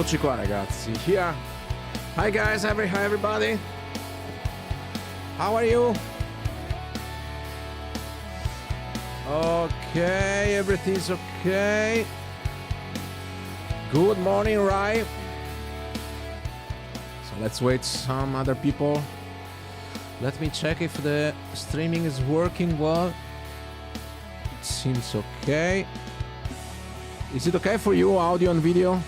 Eccoci qua ragazzi, here. Hi guys, hi everybody. How are you? Okay, everything's okay. Good morning, Rai. So let's wait some other people. Let me check if the streaming is working well. It seems okay. Is it okay for you, audio and video?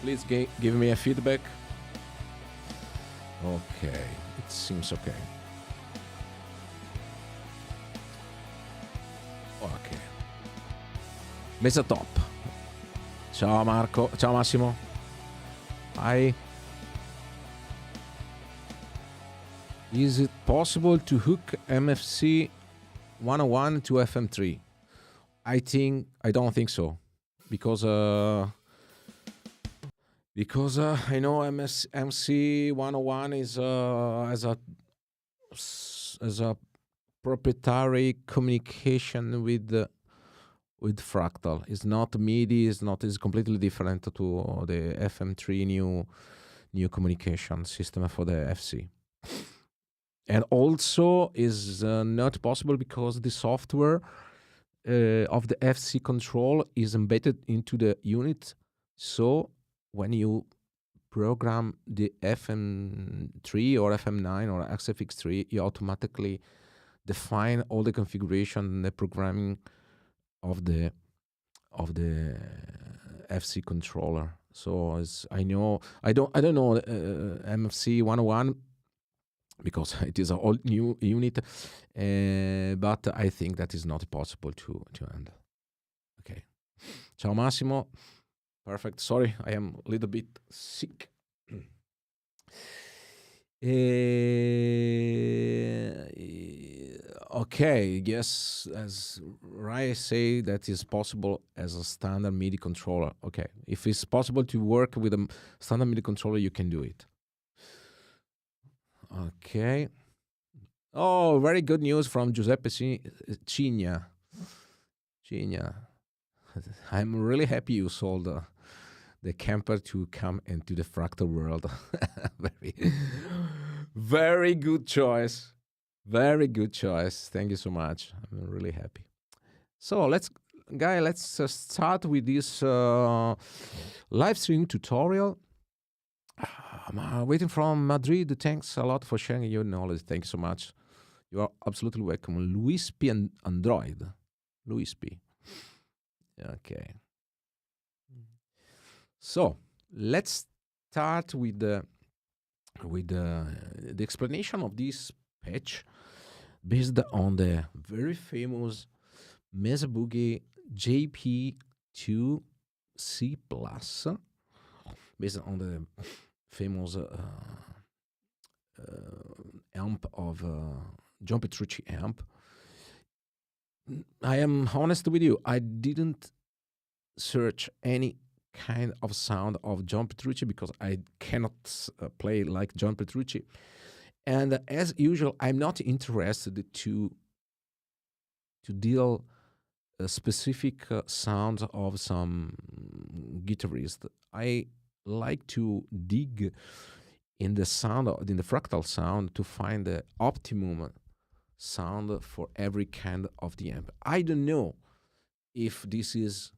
Please give me a feedback. Okay, it seems okay. Ok. Mesa top. Ciao Marco, ciao Massimo. Hi. Is it possible to hook MFC 101 to FM3? I don't think so, because I know MC 101 is as a proprietary communication with Fractal. It's not MIDI. It's completely different to the FM3 new communication system for the FC. And also is not possible because the software of the FC control is embedded into the unit. So when you program the FM3 or FM9 or XFX3, you automatically define all the configuration and the programming of the FC controller. So as I don't know MFC 101 because it is an old new unit, but I think that is not possible to handle. Okay. Ciao Massimo. Perfect. Sorry, I am a little bit sick. Okay, yes, as Rai say, that is possible as a standard MIDI controller. Okay, if it's possible to work with a standard MIDI controller, you can do it. Okay. Oh, very good news from Giuseppe Cigna. I'm really happy you sold the camper to come into the Fractal world. Very good choice. Very good choice. Thank you so much. I'm really happy. So let's start with this live stream tutorial. I'm waiting from Madrid. Thanks a lot for sharing your knowledge. Thank you so much. You are absolutely welcome. Luis P. and Android. Luis P. Okay. So let's start with the explanation of this patch based on the very famous Mesa JPIIC Plus, based on the famous amp of John Petrucci amp. I am honest with you, I didn't search any kind of sound of John Petrucci because I cannot play like John Petrucci. And as usual, I'm not interested to deal specific sounds of some guitarist. I like to dig in the sound, in the Fractal sound, to find the optimum sound for every kind of the amp. I don't know if this is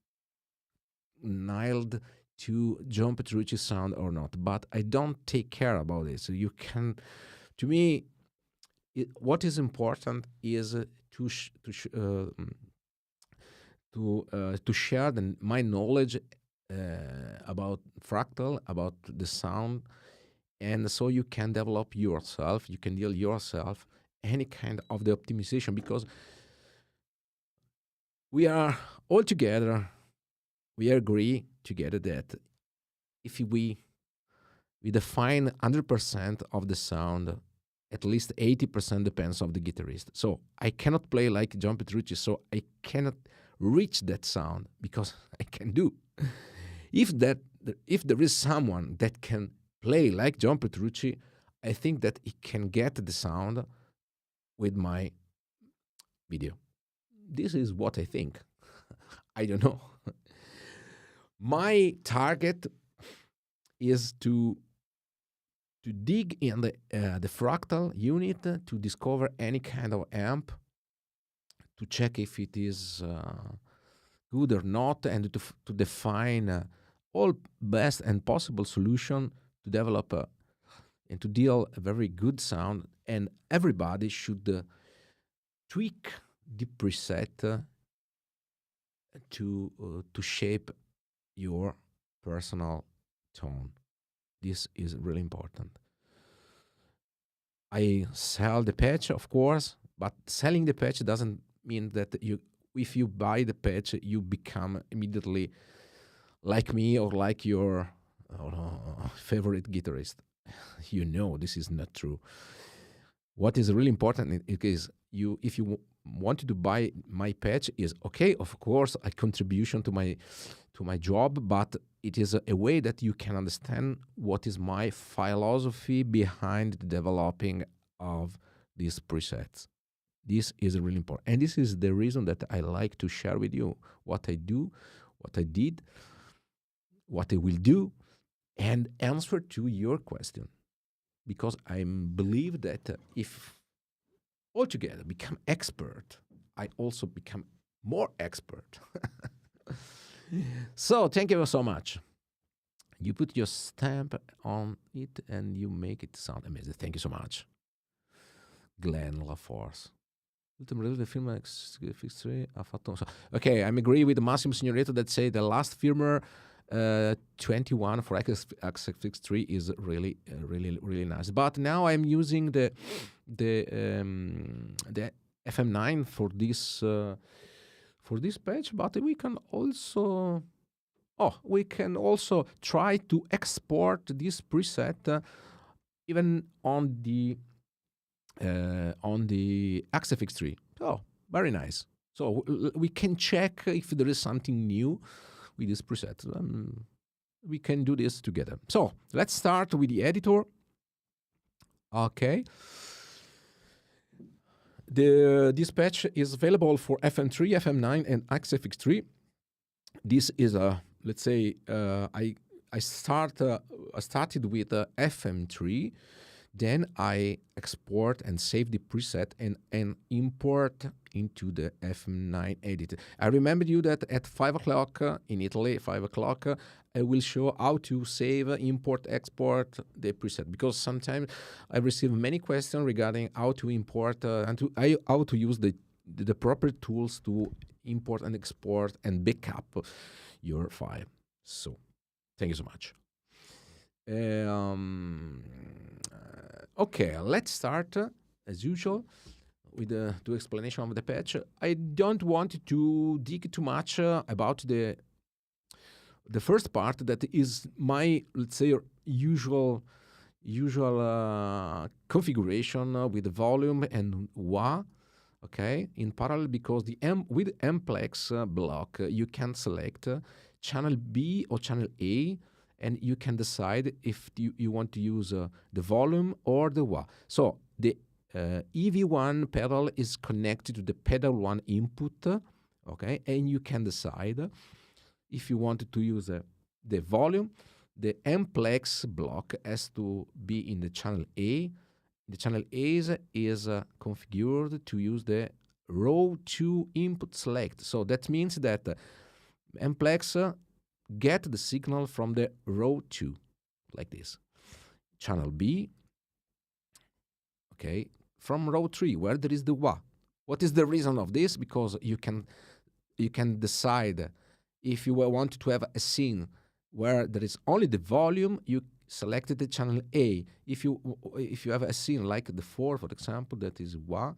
nailed to John Petrucci sound or not, but I don't take care about it. So you can, to me, what is important is to share my knowledge about Fractal, about the sound, and so you can develop yourself, you can deal yourself any kind of the optimization, because we are all together, we agree together that if we define 100% of the sound, at least 80% depends on the guitarist. So I cannot play like John Petrucci, so I cannot reach that sound, because I can do. If there is someone that can play like John Petrucci, I think that he can get the sound with my video. This is what I think. I don't know. My target is to dig in the fractal unit to discover any kind of amp, to check if it is good or not, and to define all best and possible solution to develop and to deal a very good sound. And everybody should tweak the preset to shape your personal tone. This is really important. I sell the patch, of course, but selling the patch doesn't mean that if you buy the patch, you become immediately like me or like your favorite guitarist. You know, this is not true. What is really important is if you wanted to buy my patch, is okay, of course, a contribution to my job, but it is a way that you can understand what is my philosophy behind the developing of these presets. This is really important, and this is the reason that I like to share with you what I do, what I did, what I will do, and answer to your question, because I believe that if altogether become expert, I also become more expert. So thank you so much. You put your stamp on it and you make it sound amazing. Thank you so much. Glenn LaForce. Ultimate film X3 ha fatto. Okay, I agree with Massimo Signoretto that say the last firmware 21 for XFX3 is really nice. But now I'm using the FM9 for this patch. But we can also try to export this preset even on the XFX3. Oh, very nice. So we can check if there is something new with this preset. We can do this together. So let's start with the editor. Okay. This patch is available for FM3, FM9, and XFX3. This is let's say I started with FM3. Then I export and save the preset and import into the FM9 editor. I remember you that at 5 o'clock in Italy, 5 o'clock, I will show how to save, import, export the preset. Because sometimes I receive many questions regarding how to import and how to use the proper tools to import and export and backup your file. So, thank you so much. Okay, let's start as usual with the explanation of the patch. I don't want to dig too much about the first part that is my, let's say, usual configuration with the volume and wah. Okay, in parallel, because with Mplex block you can select channel B or channel A, and you can decide if you want to use the volume or the wah. So the EV1 pedal is connected to the pedal 1 input, okay, and you can decide if you want to use the volume. The Mplex block has to be in the channel A. The channel A is configured to use the row 2 input select. So that means that Mplex get the signal from the row 2, like this. Channel B, okay, from row 3, where there is the wah. What is the reason of this? Because you can decide if you want to have a scene where there is only the volume, you selected the channel A. If you have a scene like the 4, for example, that is wah,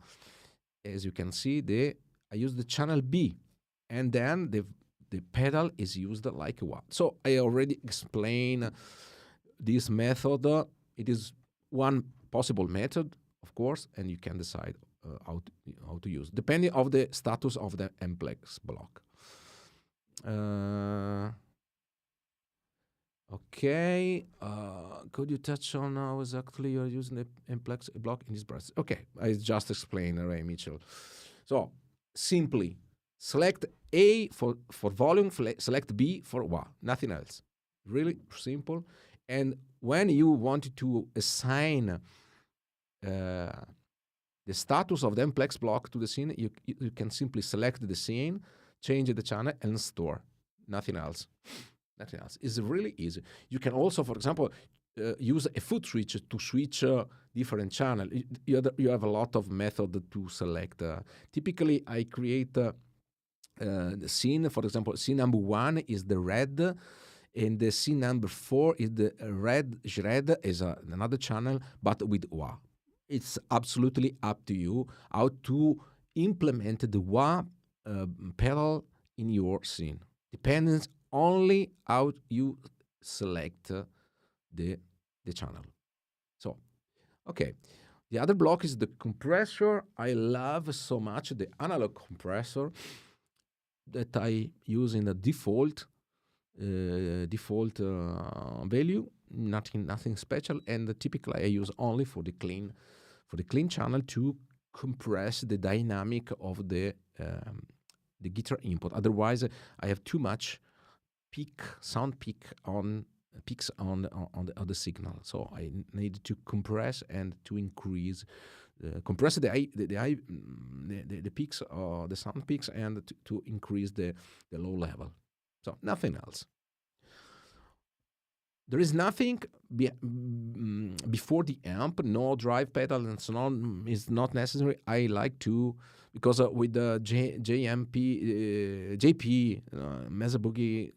as you can see, I use the channel B, and then the pedal is used like a wah. So I already explained this method. It is one possible method, of course, and you can decide how to use, depending on the status of the Mplex block. Okay, could you touch on how exactly you're using the Mplex block in this process? Okay, I just explained, Ray Mitchell. So simply select A for volume, select B for wah, nothing else. Really simple. And when you want to assign the status of the MPlex block to the scene, you can simply select the scene, change the channel, and store. Nothing else. Nothing else. It's really easy. You can also, for example, use a foot switch to switch different channel. You have a lot of method to select. Typically, I create the scene. For example, scene number 1 is the red, and the scene number 4 is the red is another channel, but with wah. It's absolutely up to you how to implement the wah pedal in your scene. Depends only how you select the channel. So, okay. The other block is the compressor. I love so much the analog compressor that I use in the default value. Nothing special, and typically I use only for the clean channel to compress the dynamic of the guitar input. Otherwise, I have too much sound peaks on the signal. So I need to compress and to increase, compress the peaks or the sound peaks, and to increase the low level. So nothing else. There is nothing before the amp, no drive pedal and so on is not necessary. I like to, because with the JP Mesa Boogie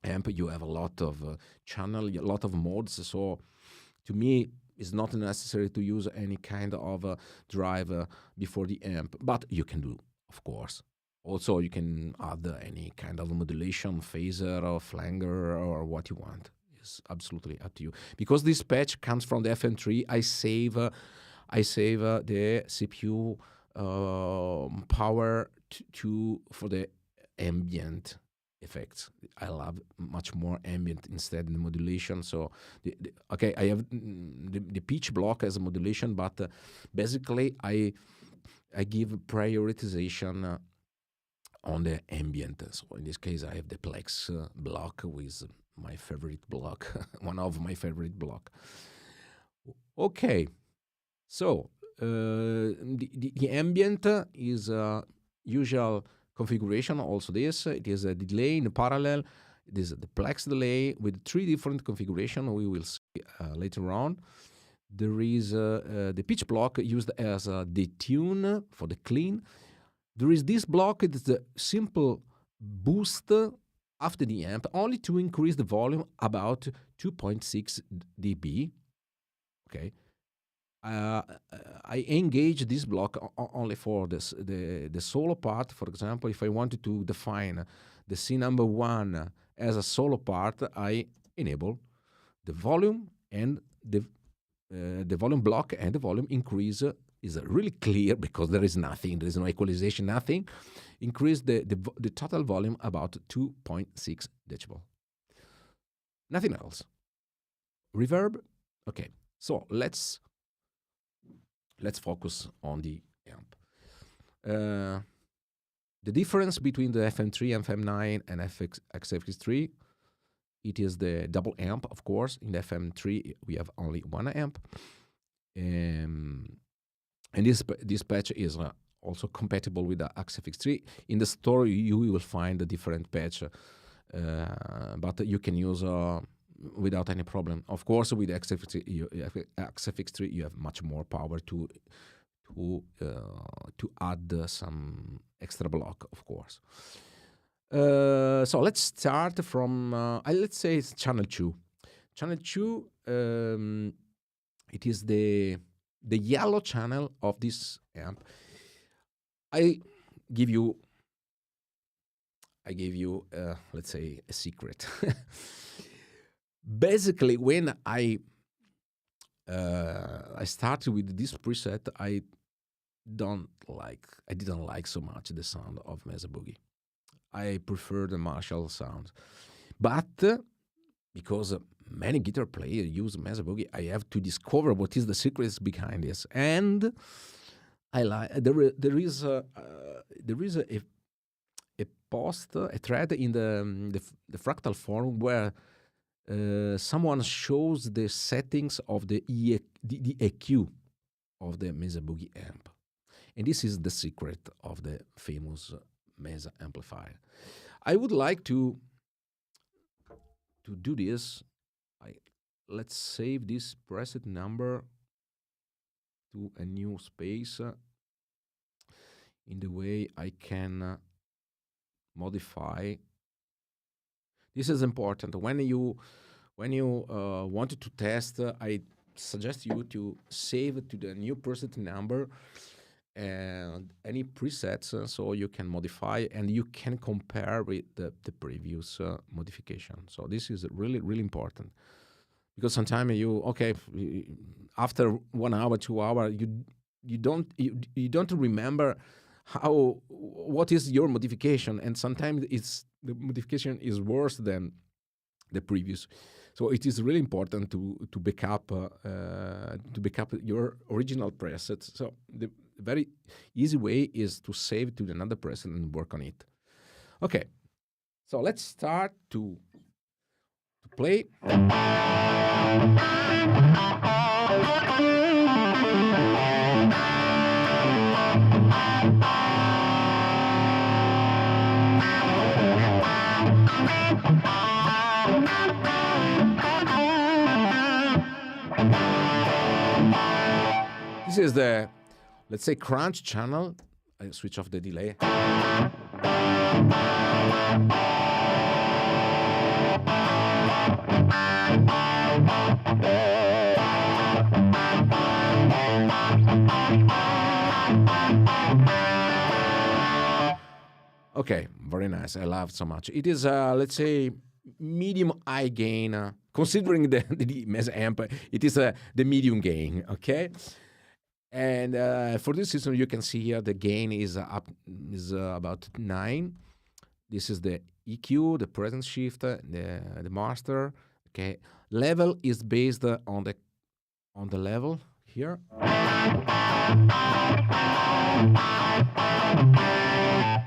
amp, you have a lot of channel, a lot of modes. So to me, it's not necessary to use any kind of drive before the amp, but you can do, of course. Also, you can add any kind of modulation, phaser or flanger or what you want. It's absolutely up to you. Because this patch comes from the FM3, I save the CPU power for the ambient effects. I love much more ambient instead of the modulation. So, okay, I have the pitch block as a modulation, but basically I give prioritization on the ambient. So in this case, I have the Plex block with my favorite block, one of my favorite block. Okay, so the ambient is usual configuration. Also this, it is a delay in parallel. It is the Plex delay with 3 different configurations we will see later on. There is the pitch block used as the tune for the clean. There is this block, it's the simple boost after the amp, only to increase the volume about 2.6 dB. Okay. I engage this block only for this, the solo part. For example, if I wanted to define the scene number 1 as a solo part, I enable the volume and the volume block, and the volume increase is really clear because there is nothing, there is no equalization, nothing. Increase the total volume about 2.6 decibel. Nothing else. Reverb. Okay, so let's focus on the amp. The difference between the FM3, FM9, and XFX3, it is the double amp, of course. In the FM3, we have only 1 amp. And this patch is also compatible with the XFX3. In the store, you will find a different patch, but you can use without any problem. Of course, with XFX3, you have much more power to add some extra block, of course. So let's start from, let's say it's channel 2. Channel 2, it is the yellow channel of this amp. I give you, let's say, a secret. Basically, when I started with this preset, I didn't like so much the sound of Mesa Boogie. I prefer the Marshall sound, but because many guitar players use Mesa Boogie, I have to discover what is the secrets behind this. And I like there is a post, a thread in the Fractal forum where someone shows the settings of the EQ of the Mesa Boogie amp. And this is the secret of the famous Mesa amplifier. I would like to do this. Let's save this preset number to a new space in the way I can modify. This is important. When you wanted to test, I suggest you to save to the new preset number and any presets so you can modify and you can compare with the previous modification. So this is really, really important. Because sometimes after 1 hour, 2 hours, you don't remember what is your modification, and sometimes the modification is worse than the previous. So it is really important to backup your original presets. So the very easy way is to save to another preset and work on it. Okay, so let's start to play. This is the, let's say, crunch channel. I switch off the delay. Okay, very nice. I love it so much. It is, let's say, medium high gain. Considering the Mesa amp, it is the medium gain. Okay, and for this system, you can see here the gain is about 9. This is the EQ, the presence shift, the master. Okay, level is based on the level here.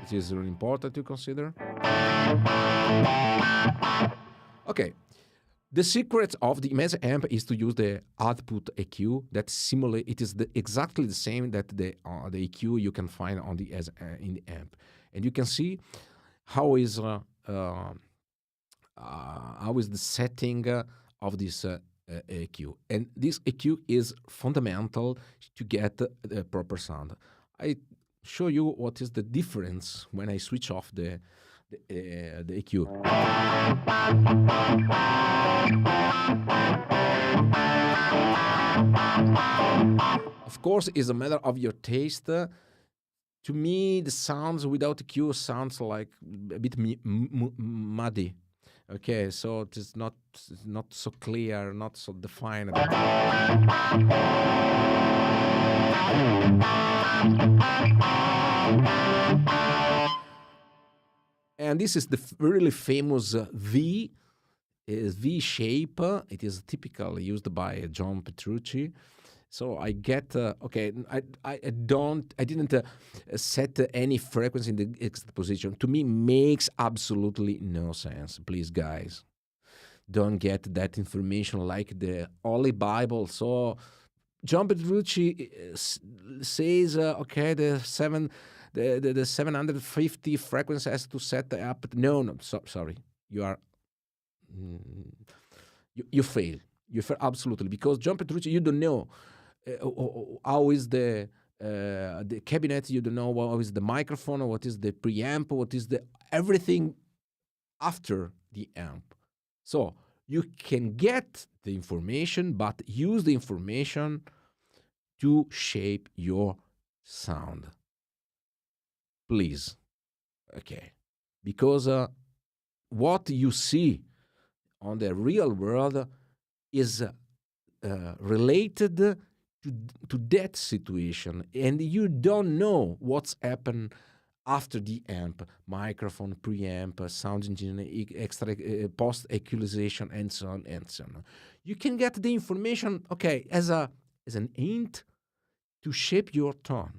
It is really important to consider. Okay, the secret of the Mesa amp is to use the output EQ that simulate. It is exactly the same that the EQ you can find on in the amp, and you can see how is the setting of this EQ, and this EQ is fundamental to get the proper sound. I show you what is the difference when I switch off the EQ. Of course, it's a matter of your taste. To me, the sounds without EQ sounds like a bit muddy. Okay, so it is not so clear, not so defined. And this is the really famous V shape. It is typically used by John Petrucci. So I get okay. I didn't set any frequency in the exact position. To me, makes absolutely no sense. Please, guys, don't get that information like the Holy Bible. So John Petrucci says, okay, the 750 frequency has to set up. No, sorry, you are you fail. You fail absolutely, because John Petrucci, you don't know. How is the cabinet? You don't know how is the microphone, what is the preamp, what is the everything after the amp. So you can get the information, but use the information to shape your sound. Please, okay, because what you see on the real world is related to that situation, and you don't know what's happened after the amp, microphone, preamp, sound engineering, extra post equalization, and so on and so on. You can get the information, okay, as an hint to shape your tone.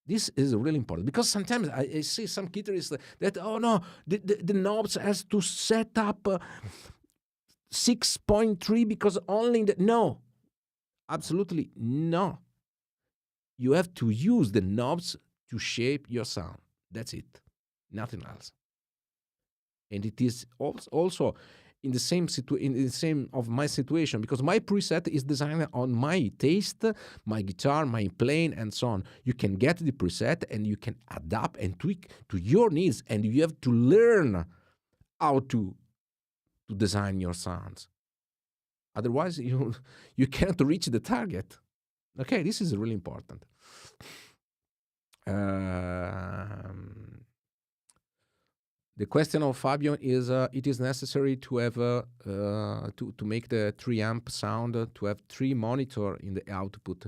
This is really important because sometimes I see some guitarists that, oh no, the knobs has to set up 6.3 because only no, absolutely no. You have to use the knobs to shape your sound. That's it, nothing else. And it is also in the same of my situation, because my preset is designed on my taste, my guitar, my playing, and so on. You can get the preset and you can adapt and tweak to your needs, and you have to learn how to design your sounds. Otherwise, you can't reach the target. Okay, this is really important. The question of Fabio is: it is necessary to have to make the 3-amp sound to have 3 monitor in the output.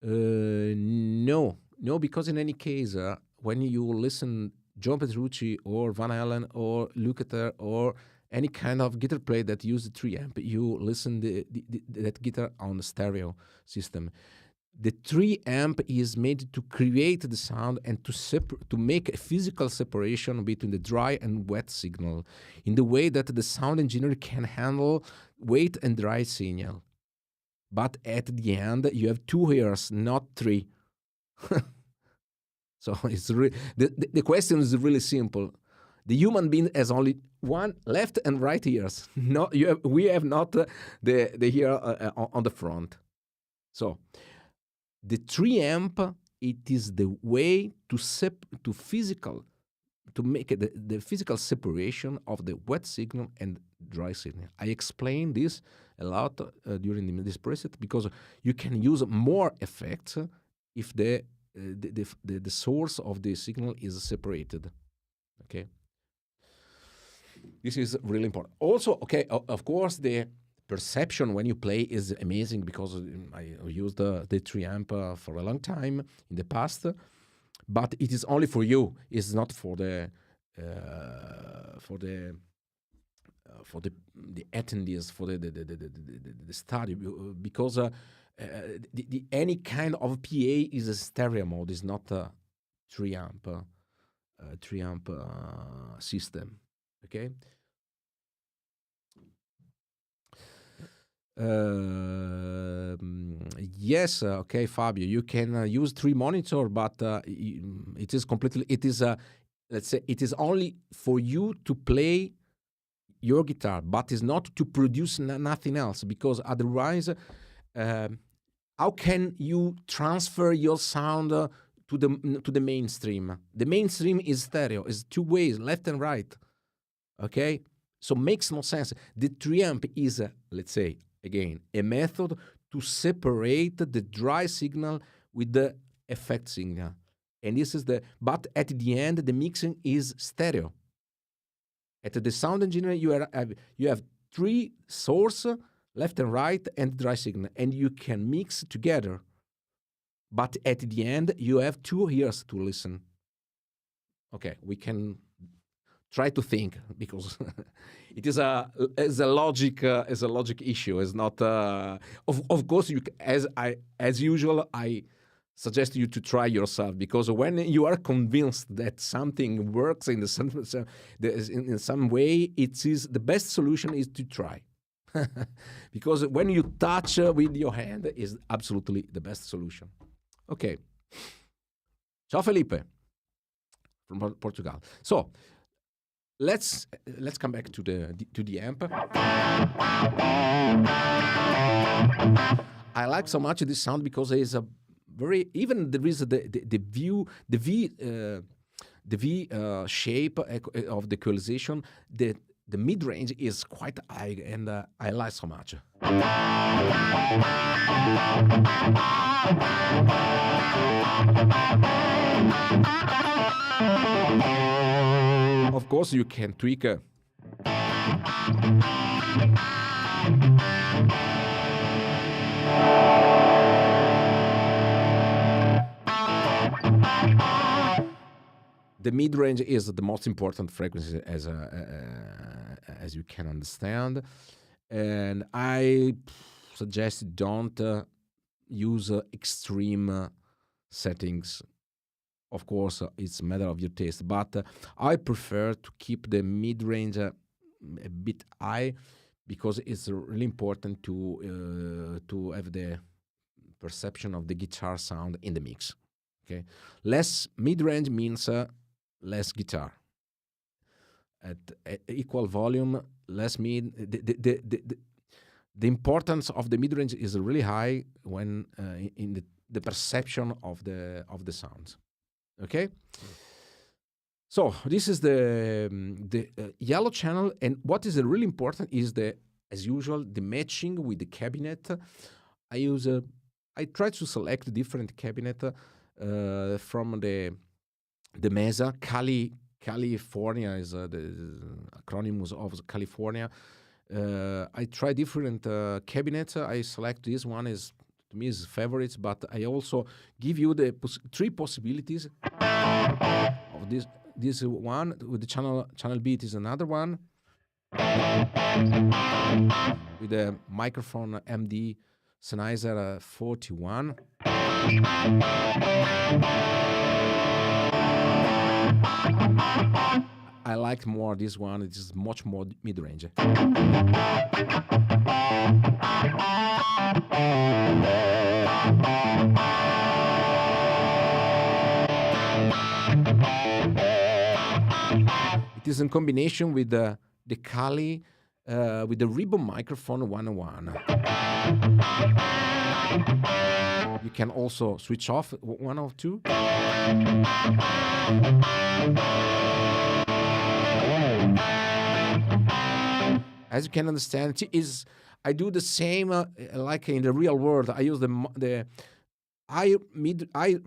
No, because in any case, when you listen John Petrucci or Van Halen or Lukather or any kind of guitar player that use the 3-amp, you listen that guitar on the stereo system. The 3-amp is made to create the sound and to make a physical separation between the dry and wet signal in the way that the sound engineer can handle wet and dry signal. But at the end, you have 2 ears, not 3. So it's the question is really simple. The human being has only 1 left and right ears. No, we have not the ear on the front. So the 3-amp, it is the way to make the physical separation of the wet signal and dry signal. I explained this a lot during this preset because you can use more effects if the source of the signal is separated. Okay, this is really important. Also, okay, of course, the perception when you play is amazing because I used the 3-amp for a long time in the past, but it is only for you. It's not for the attendees, for the study, because any kind of PA is a stereo mode. Is not a 3-amp system. Okay. Yes, okay, Fabio, you can use 3 monitor, but it is completely, let's say, it is only for you to play your guitar, but it's not to produce nothing else, because otherwise, how can you transfer your sound to the mainstream? The mainstream is stereo, is 2 ways, left and right. Okay, so makes no sense. The 3-amp is, let's say, again, a method to separate the dry signal with the effect signal. And this is but at the end, the mixing is stereo. At the sound engineer, you have 3 source, left and right, and dry signal, and you can mix together. But at the end, you have 2 ears to listen. Okay, we can try to think, because it is a logic issue. It's not of course as usual I suggest you to try yourself, because when you are convinced that something works in some way, it is the best solution is to try. Because when you touch with your hand is absolutely the best solution. Okay. Ciao Felipe from Portugal. So let's come back to the amp. I like so much this sound because there is a very, even there is the V shape of the equalization. The mid range is quite high, and I like so much. Of course, you can tweak. The mid-range is the most important frequency, as you can understand, and I suggest don't use extreme settings Of course, it's a matter of your taste, but I prefer to keep the mid-range a bit high because it's really important to have the perception of the guitar sound in the mix. Okay, less mid-range means less guitar. At equal volume, less mid. The importance of the mid-range is really high when in the perception of the sounds. Okay, so this is the yellow channel, and what is really important is as usual, the matching with the cabinet. I try to select different cabinet from the Mesa. California is the acronym of California. I try different cabinets. I select this one is to me is favorites, but I also give you the three possibilities of this one with the channel B. It is another one with the microphone MD Sennheiser 41. I liked more this one. It is much more mid-range. It is in combination with the Kali with the Reverb microphone 101. You can also switch off one or two. As you can understand, I do the same like in the real world. I use the high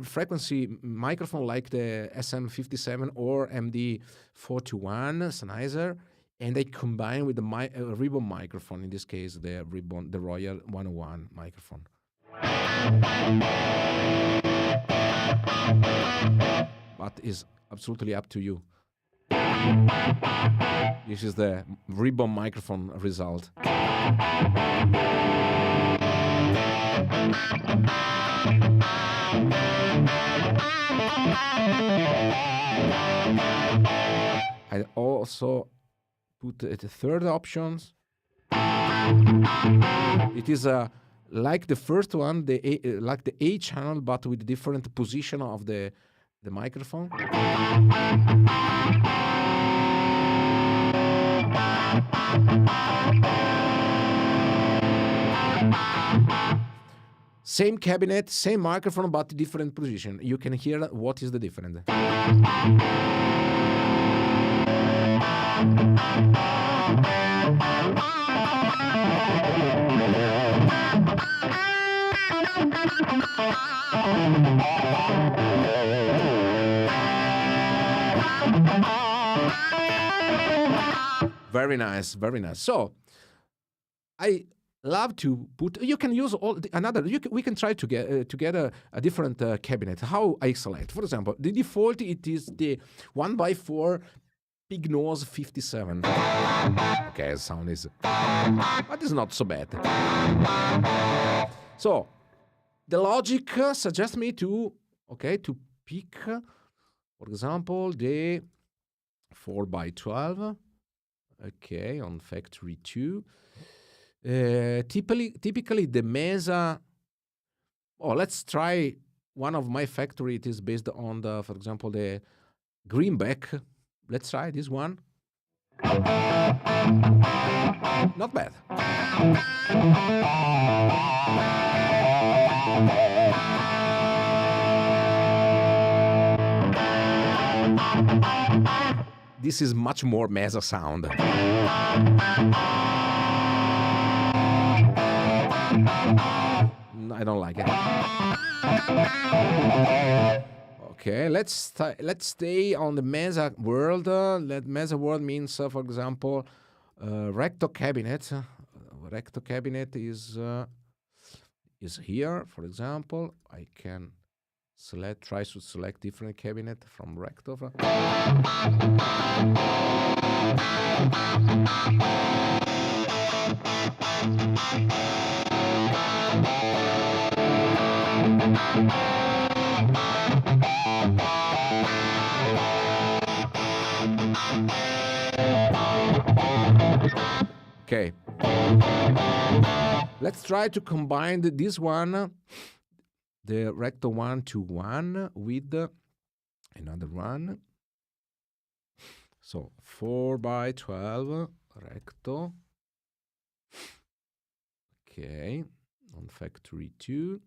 frequency microphone like the SM57 or MD41 Sennheiser, and they combine with the Reverb microphone. In this case, the Royal 101 microphone. But it's absolutely up to you. This is the Reverb microphone result. I also put the third options. It is like the first one, like the A channel, but with different position of the microphone. Same cabinet, same microphone, but different position. You can hear what is the difference. Very nice, very nice. So, I love to put. You can use we can try to get together a different cabinet. How I select, for example, the default it is the 1x4 Pig Nose 57. Okay, sound is, but it's not so bad. So, the logic suggests me to pick, for example, the 4x12. Okay, on factory 2. Typically the Mesa. Oh, let's try one of my factory. It is based on for example, the Greenback. Let's try this one. Not bad. This is much more Mesa sound. I don't like it. Okay, let's stay on the Mesa world. Mesa world means, for example, recto cabinet. Recto cabinet is here. For example, I can try to select different cabinet from recto. Okay. Let's try to combine this one, the recto 1 to 1, with another one. So 4x12 recto. Okay, on factory 2.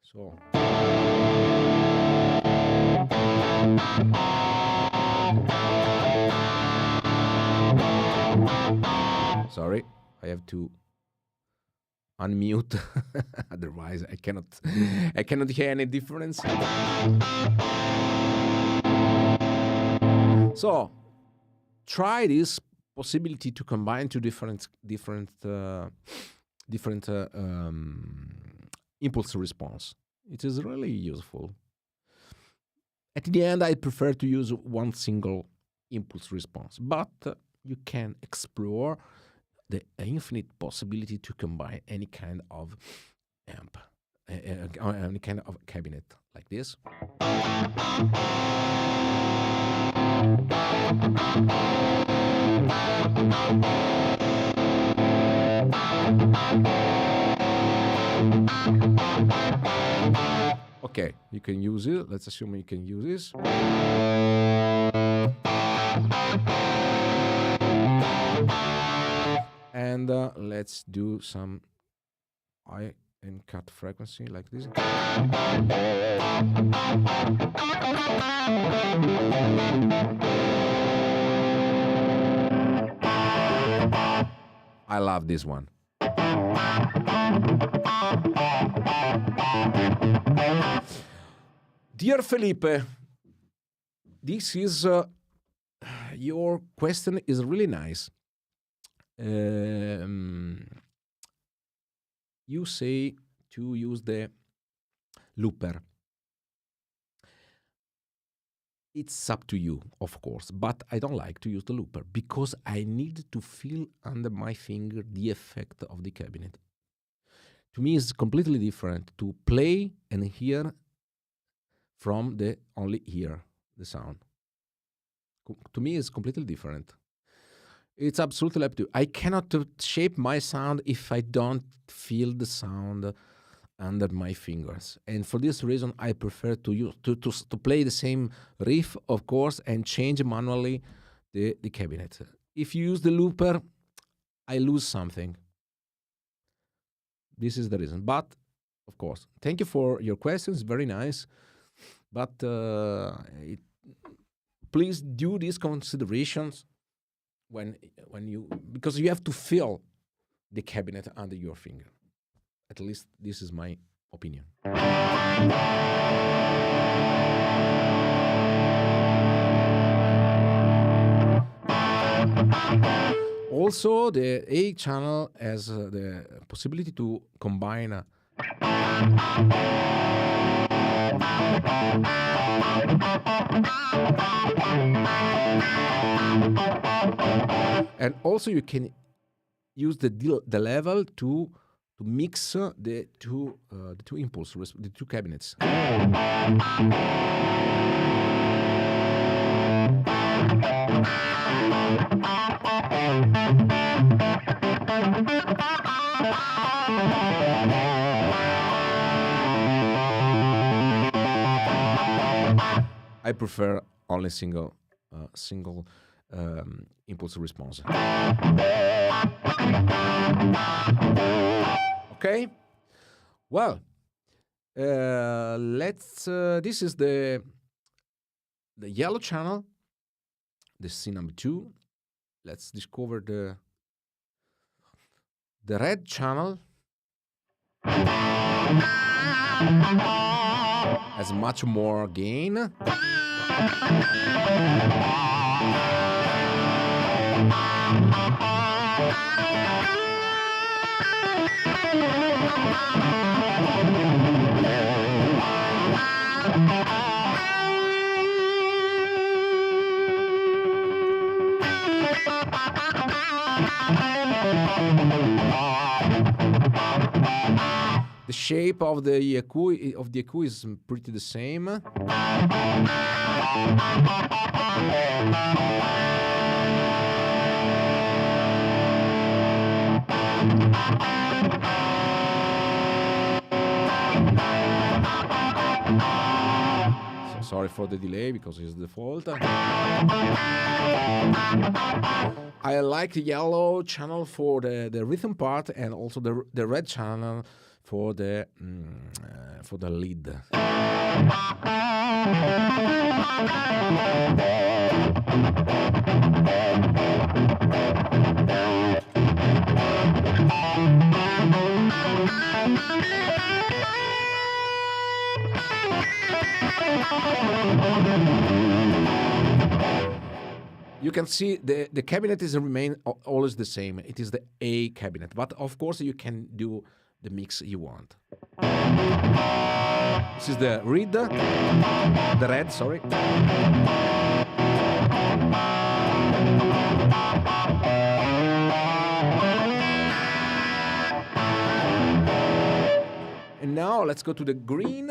So sorry, I have to unmute, otherwise I cannot hear any difference. So try this possibility to combine two different impulse response. It is really useful. At the end, I prefer to use one single impulse response, but you can explore the infinite possibility to combine any kind of amp, any kind of cabinet like this. Okay, you can use it. Let's assume you can use this. And let's do some high and cut frequency like this. I love this one. Dear Felipe, this is your question is really nice. You say to use the looper. It's up to you, of course, but I don't like to use the looper because I need to feel under my finger the effect of the cabinet. To me, it's completely different to play and hear from the only hear the sound. To me, it's completely different. It's absolutely up to you. I cannot shape my sound if I don't feel the sound under my fingers. And for this reason, I prefer to use to play the same riff, of course, and change manually the cabinet. If you use the looper, I lose something. This is the reason. But, of course, thank you for your questions. Very nice. But please do these considerations when you, because you have to feel the cabinet under your finger. At least this is my opinion. Also, the A channel has the possibility to combine and also you can use the level to mix the two impulses, the two cabinets. I prefer only single impulse response. Okay. Well, let's. This is the yellow channel. This is number 2. Let's discover the red channel. Has much more gain. The shape of the EQ is pretty the same. So sorry for the delay because it's the fault. I like the yellow channel for the rhythm part, and also the red channel for the lead. You can see the cabinet is remain always the same. It is the A cabinet, but of course you can do the mix you want. This is the red, sorry. And now let's go to the green.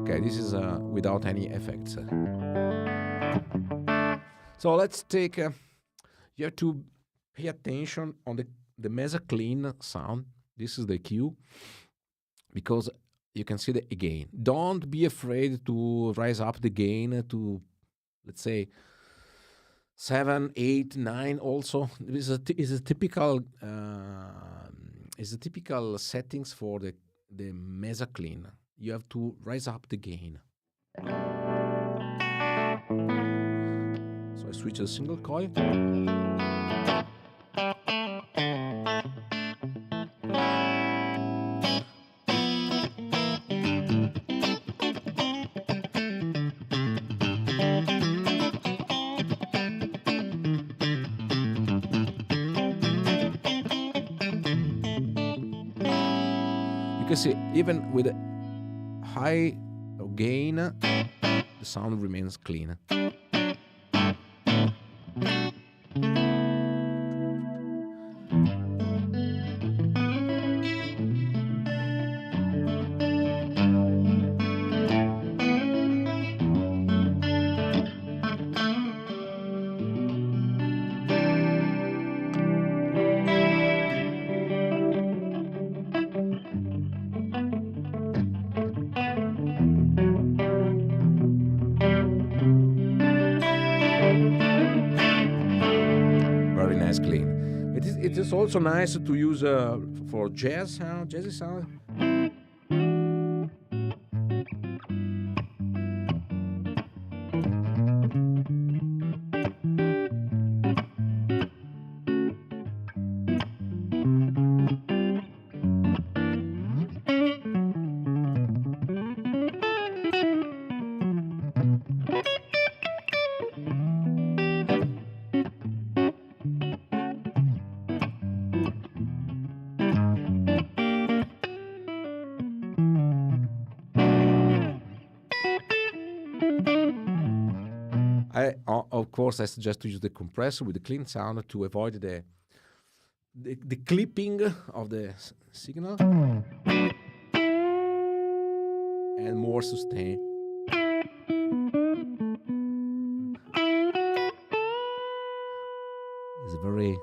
Okay, this is without any effects. So let's take, you have to pay attention on the Mesa clean sound. This is the cue, because you can see the gain. Don't be afraid to raise up the gain to, let's say, 7, 8, 9 also. This is a typical settings for the Mesa clean. You have to raise up the gain. So I switch to a single coil. You can see even with a high gain, the sound remains clean. It is also nice to use for jazzy sound. Of course, I suggest to use the compressor with the clean sound to avoid the clipping of the signal and more sustain. It's very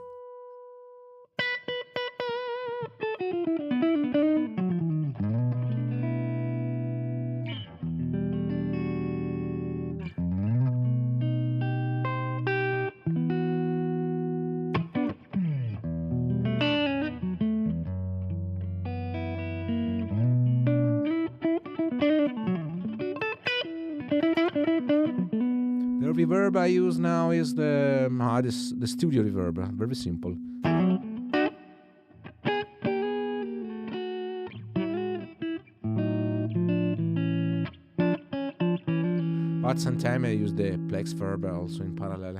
The reverb I use now is the studio reverb, very simple. But sometimes I use the Plexverb also in parallel.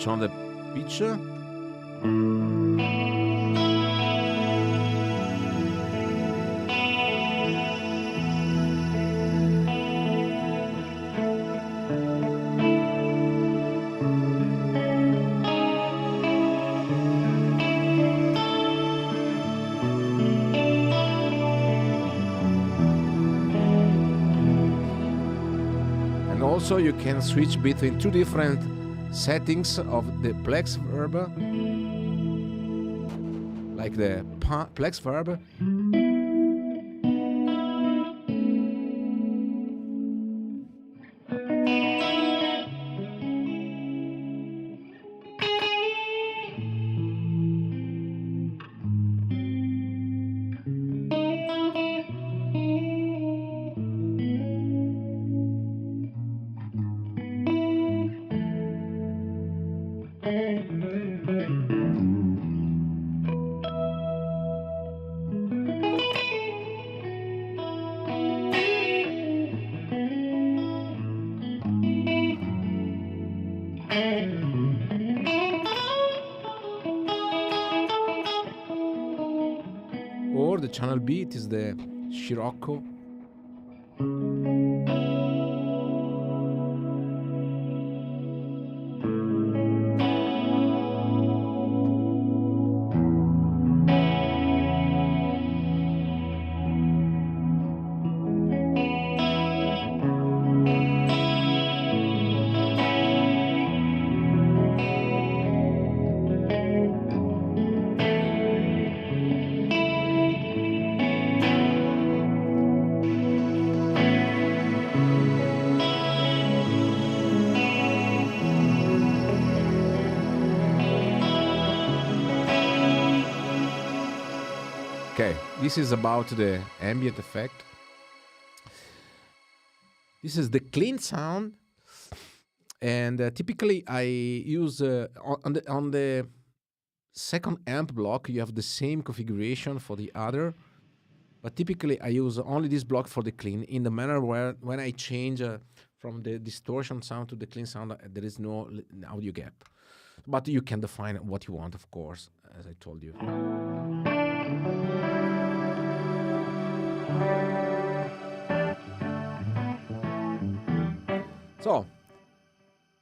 switch on the pitch. Also, you can switch between two different settings of the Plexverb, like the Plexverb. Or the channel beat is the Chirocco. Okay, this is about the ambient effect. This is the clean sound, and typically I use on the second amp block. You have the same configuration for the other, but typically I use only this block for the clean. In the manner where when I change from the distortion sound to the clean sound, there is no audio gap. But you can define what you want, of course, as I told you.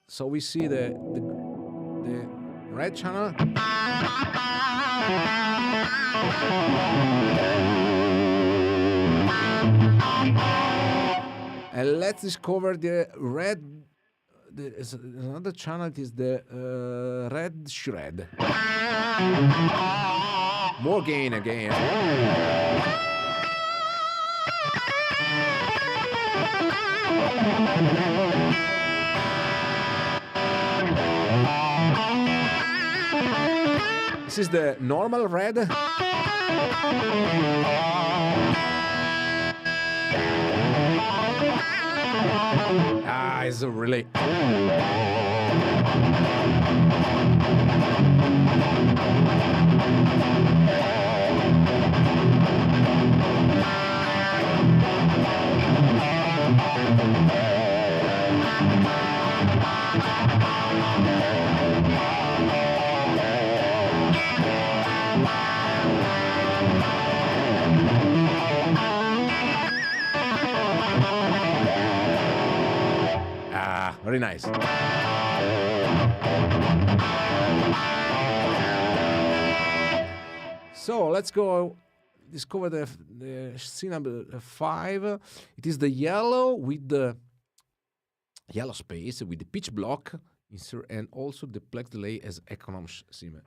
So we see the red channel. And let's discover the red. There's another channel. It is the red shred. More gain again. This is the normal red. It's really. Very nice. So let's go discover the scene number 5. It is the yellow with the yellow space with the pitch block insert and also the plex delay as economic simmer.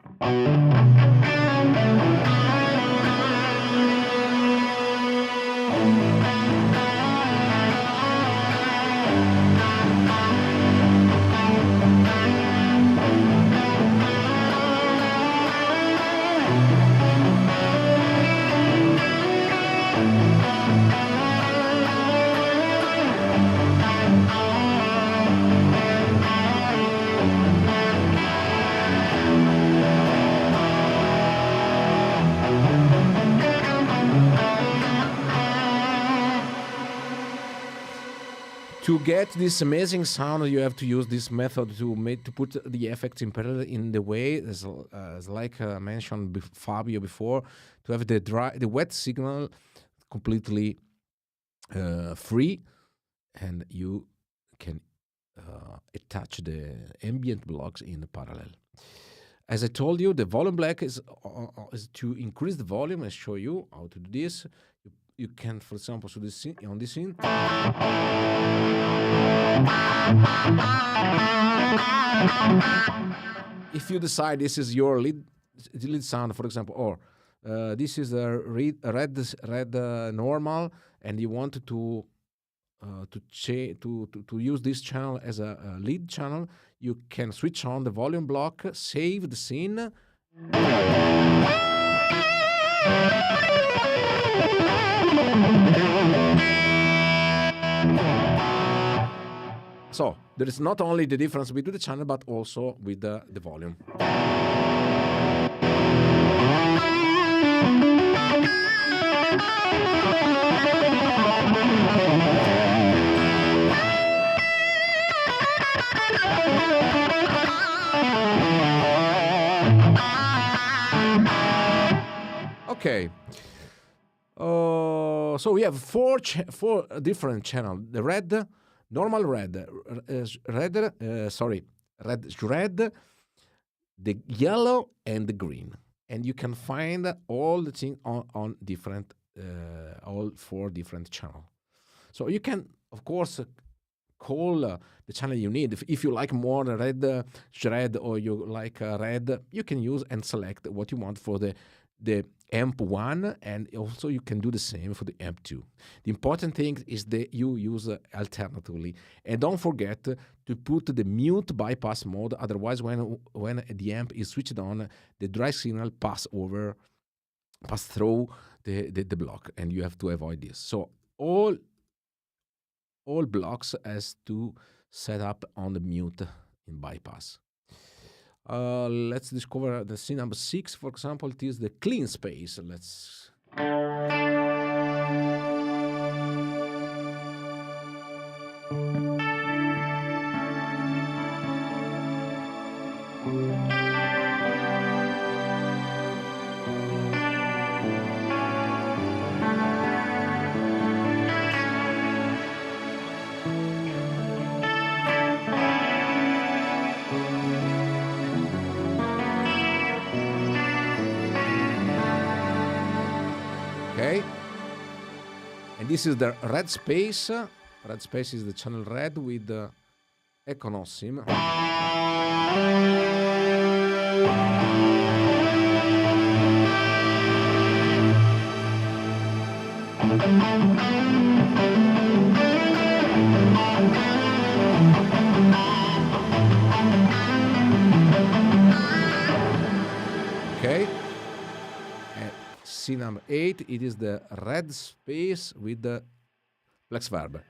To get this amazing sound, you have to use this method to put the effects in parallel in the way, as like mentioned Fabio before, to have the wet signal completely free, and you can attach the ambient blocks in parallel. As I told you, the volume block is to increase the volume. I show you how to do this. You can, for example, so this on this scene. If you decide this is your lead sound, for example, or this is a red normal, and you want to use this channel as a lead channel, you can switch on the volume block, save the scene. So there is not only the difference between the channel, but also with the volume. Okay. So we have four different channels. The red, normal red, red, the yellow, and the green. And you can find all the things on different, all four different channels. So you can, of course, call the channel you need. If you like more red, or you like red, you can use and select what you want for the amp 1, and also you can do the same for the amp 2. The important thing is that you use alternatively, and don't forget to put the mute bypass mode. Otherwise, when the amp is switched on, the dry signal pass through the block, and you have to avoid this. So all blocks has to set up on the mute in bypass. Let's discover the scene number 6, for example. It is the clean space. Let's... And this is the red space. Red space is the channel red with the Econosim. Okay. Scene number 8, it is the red space with the Plexverb.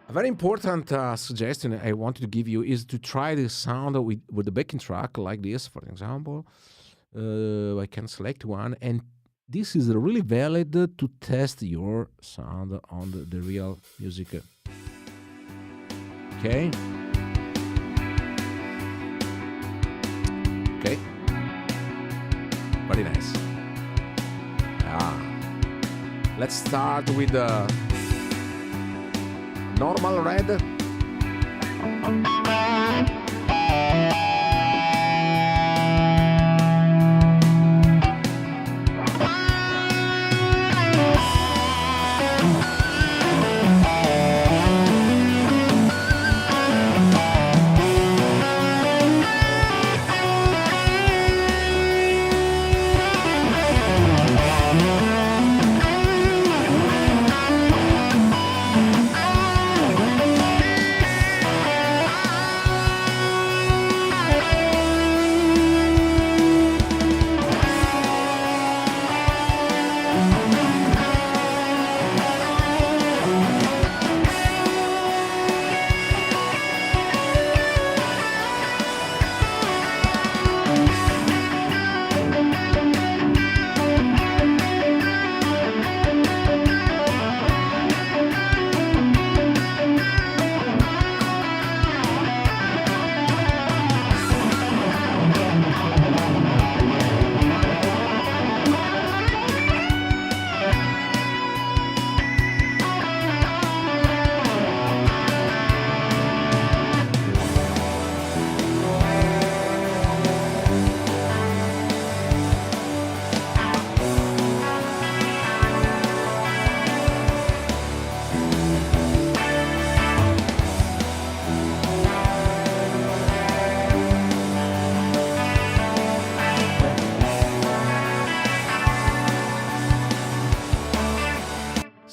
A very important suggestion I wanted to give you is to try the sound with the backing track like this, for example. I can select one, and this is really valid to test your sound on the real music. Okay. Okay. Very nice. Let's start with the normal red.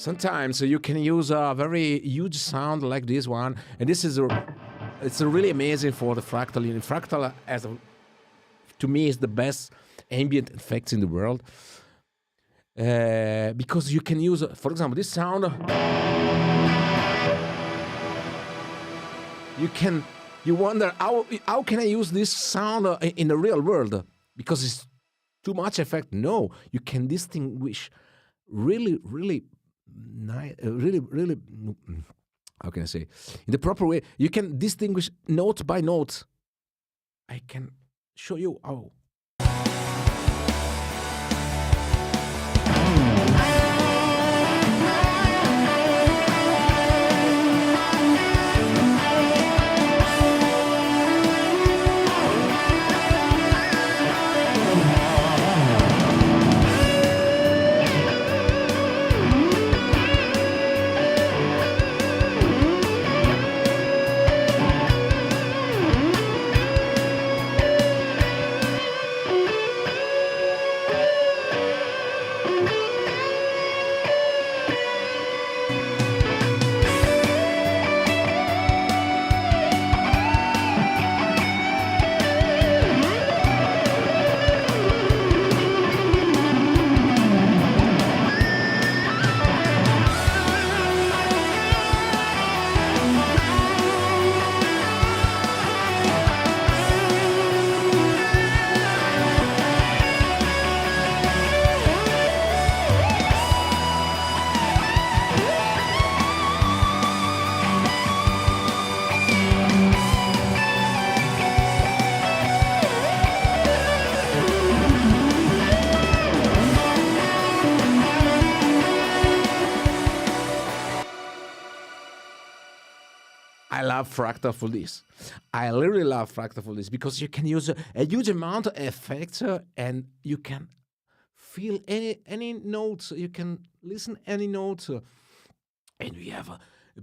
Sometimes you can use a very huge sound like this one, and this is it's really amazing for the Fractal unit. Fractal, to me, is the best ambient effects in the world, because you can use, for example, this sound. You wonder how can I use this sound in the real world, because it's too much effect. No, you can distinguish really nice, really. How can I say? In the proper way, you can distinguish note by note. I can show you how. I love Fractal for this. I really love Fractal for this because you can use a huge amount of effects and you can feel any notes. You can listen any notes, and we have a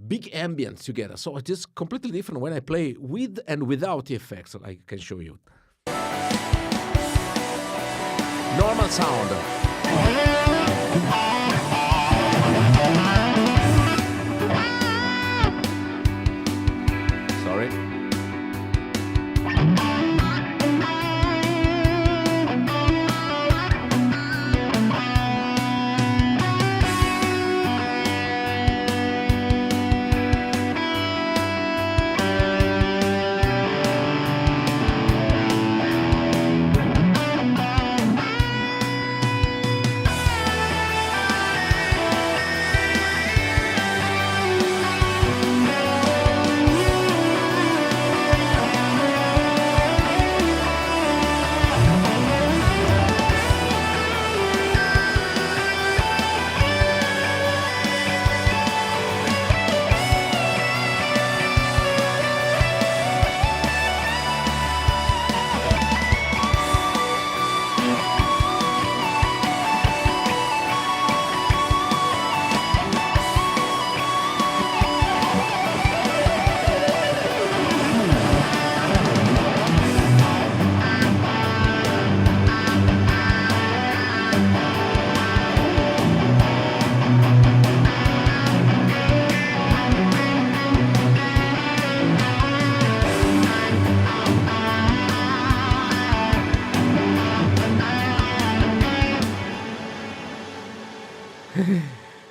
big ambient together. So it is completely different when I play with and without the effects. I can show you. Normal sound. Sorry.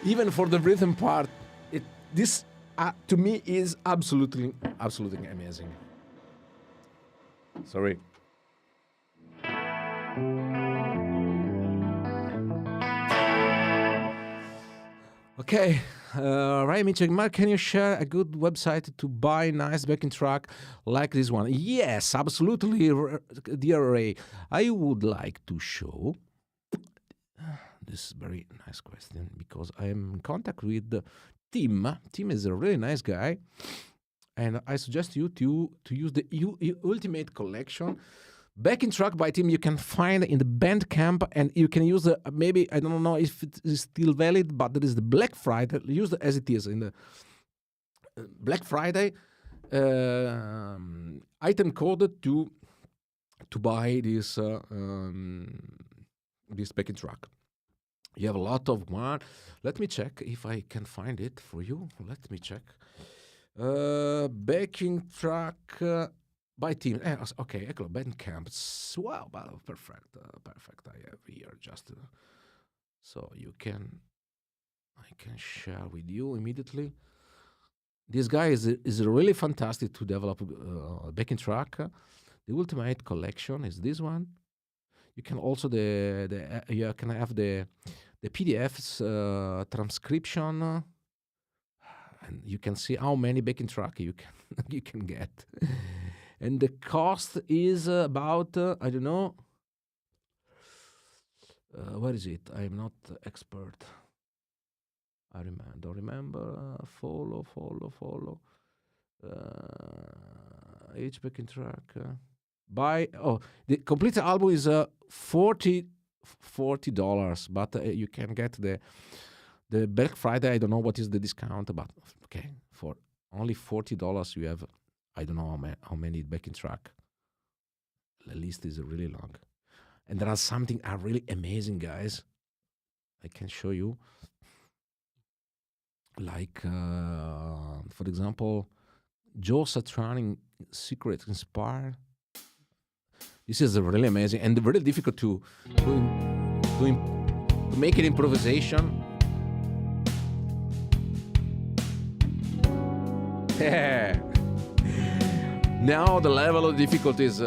Even for the rhythm part, this to me is absolutely amazing. Sorry. Okay, right, Mitchell, Mark, can you share a good website to buy nice backing track like this one? Yes, absolutely, dear Ray. I would like to show. This is a very nice question because I am in contact with Tim. Tim is a really nice guy, and I suggest you to use the Ultimate Collection. Backing track by Tim you can find in the Bandcamp, and you can use maybe, I don't know if it is still valid, but there is the Black Friday. Use it as it is in the Black Friday item code to buy this backing track. You have a lot of one. Let me check if I can find it for you. Let me check. Backing track by team. Okay, eccolo, Bandcamp. Wow, perfect. Perfect. I have here just so I can share with you immediately. This guy is really fantastic to develop backing track. The ultimate collection is this one. You can also you can have the PDFs transcription, and you can see how many backing track you can you can get. And the cost is about I don't know. Where is it? I'm not expert. Don't remember. Follow. Each backing track. The complete album is $40, but you can get the Black Friday. I don't know what is the discount, but okay, for only $40 you have I don't know how many backing track. The list is really long, and there are something are really amazing, guys. I can show you, like for example, Joe Satriani Secret Inspire. This is really amazing and very difficult to make an improvisation. Yeah. Now the level of difficulty is.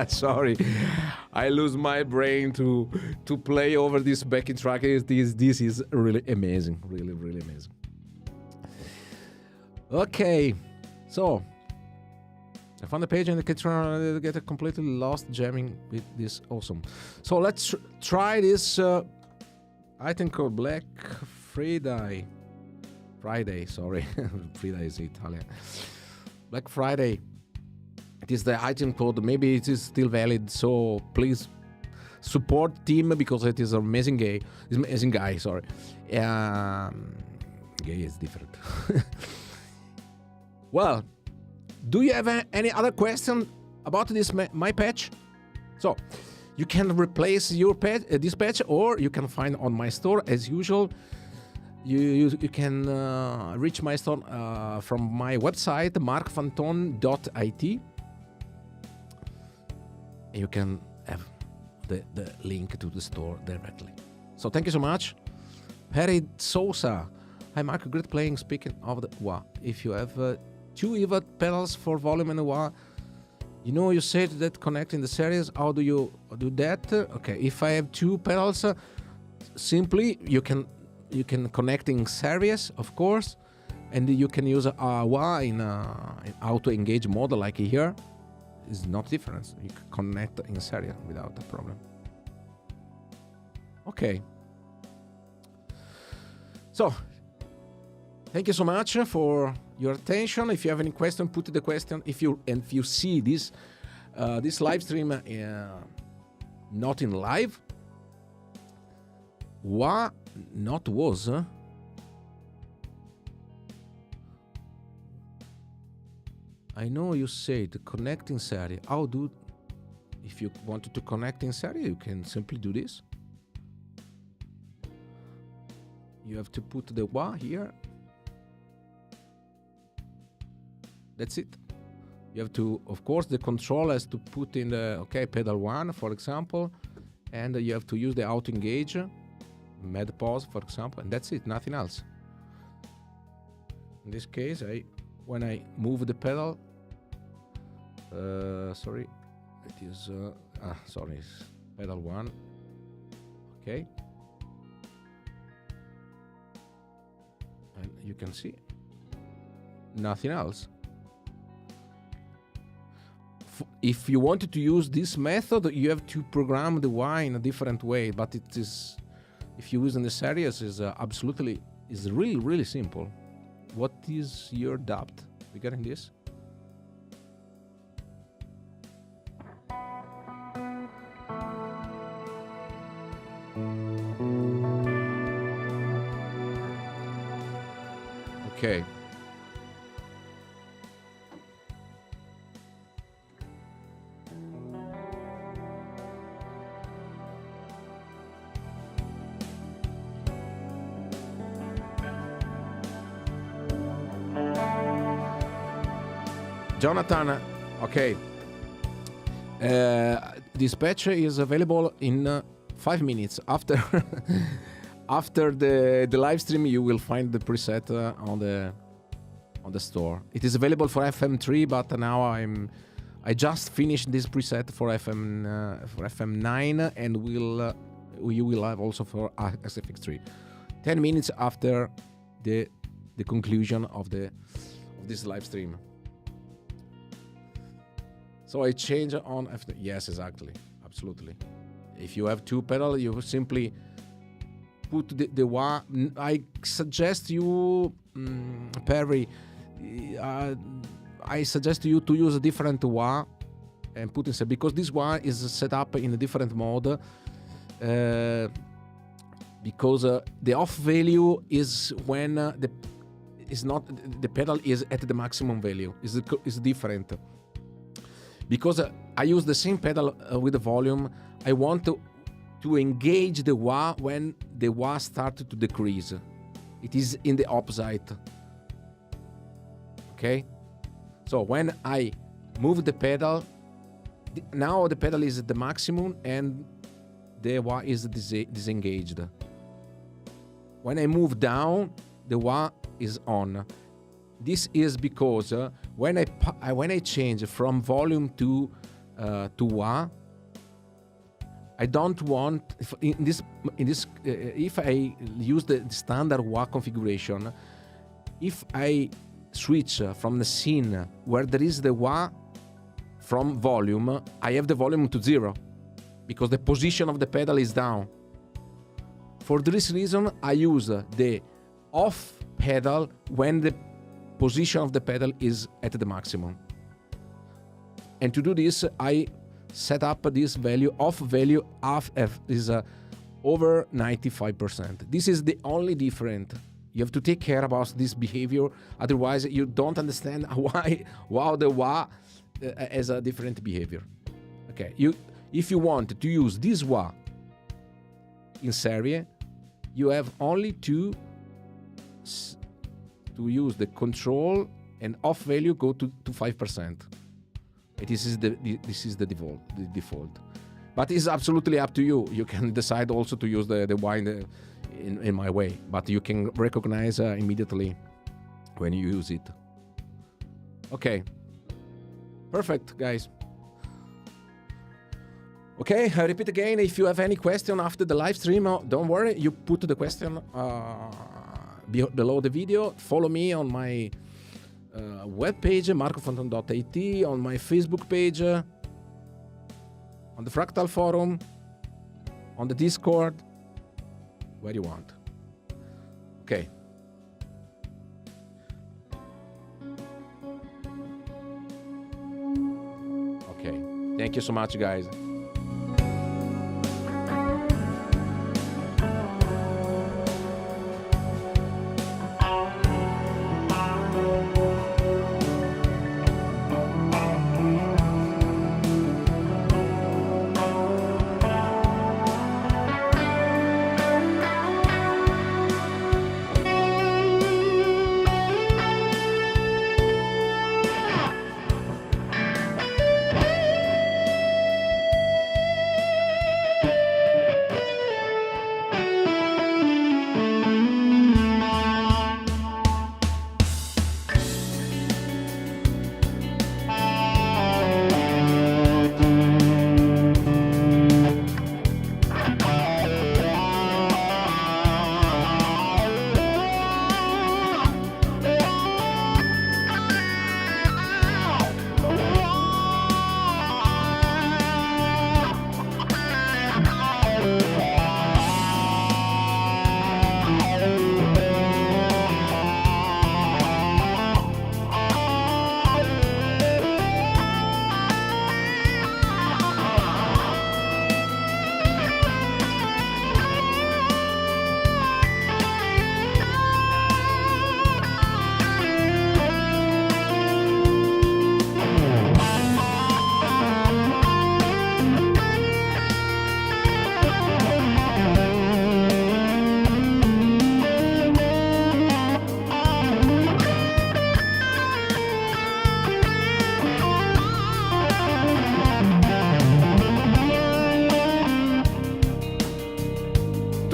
Sorry, I lose my brain to play over this backing track. This is really amazing, really amazing. Okay, so I found the page and I get completely lost jamming with this. Awesome. So let's try this item called Black Friday. Sorry, Friday is Italian. Black Friday. It is the item code. Maybe it is still valid. So please support team because it is an amazing guy. It's amazing guy. Sorry, gay is different. Well, do you have any other question about this my patch? So you can replace your patch, this patch, or you can find on my store as usual. You can reach my store from my website markfanton.it. You can have the link to the store directly. So thank you so much. Perry Sosa. Hi Mark, great playing. Speaking of the wah, if you have 2 EV1 pedals for volume and wah, you said that connecting the series. How do you do that? Okay, if I have 2 pedals, simply you can connect in series, of course, and you can use a wah in auto engage mode like here. It's not different. You can connect in series without a problem. Okay. So, thank you so much for your attention. If you have any question, put the question. If you see this live stream not in live, wah not was. I know you said connecting series. If you wanted to connect in series, you can simply do this. You have to put the wah here. That's it. You have to, of course, the control has to put in the, pedal 1, for example, and you have to use the auto engage, med pause, for example, and that's it, nothing else. In this case, when I move the pedal, sorry, it is, it's pedal 1, okay. And you can see, nothing else. If you wanted to use this method, you have to program the wah in a different way, but it is, if you use in the series, is really simple. What is your doubt regarding this? Okay. Jonathan, okay. This patch is available in 5 minutes. After after the live stream, you will find the preset on the store. It is available for FM3, but now I just finished this preset for FM9, and you will have also for SFX3. 10 minutes after the conclusion of this live stream. So I change on after. Yes, exactly, absolutely. If you have 2 pedals, you simply put the wah. I suggest you, Perry. I suggest you to use a different wah and put inside, because this wah is set up in a different mode. Because the off value is when the pedal is at the maximum value. Is different. Because I use the same pedal with the volume, I want to engage the wah when the wah started to decrease. It is in the opposite. Okay? So when I move the pedal, now the pedal is at the maximum and the wah is disengaged. When I move down, the wah is on. This is because when I change from volume to to wah. I don't want if I use the standard wah configuration. If I switch from the scene where there is the wah from volume, I have the volume to 0 because the position of the pedal is down. For this reason, I use the off pedal when the position of the pedal is at the maximum. And to do this, I set up this value, off value of F is over 95%. This is the only difference. You have to take care about this behavior, otherwise you don't understand why the wah has a different behavior. Okay, if you want to use this wah in series, you have only to use the control and off value go to 5%. This is the default. But it's absolutely up to you. You can decide also to use the wah in my way, but you can recognize immediately when you use it. Okay, perfect, guys. Okay, I repeat again, if you have any question after the live stream, don't worry, you put the question below the video. Follow me on my webpage, marcofontan.it, on my Facebook page, on the Fractal forum, on the Discord, where you want. Okay. Okay. Thank you so much, guys.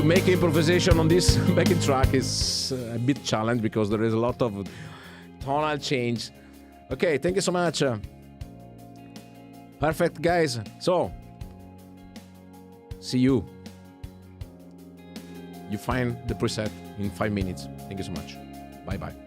Make improvisation on this backing track is a bit challenge because there is a lot of tonal change. Okay, thank you so much. Perfect, guys. So, see you. You find the preset in 5 minutes. Thank you so much. Bye-bye.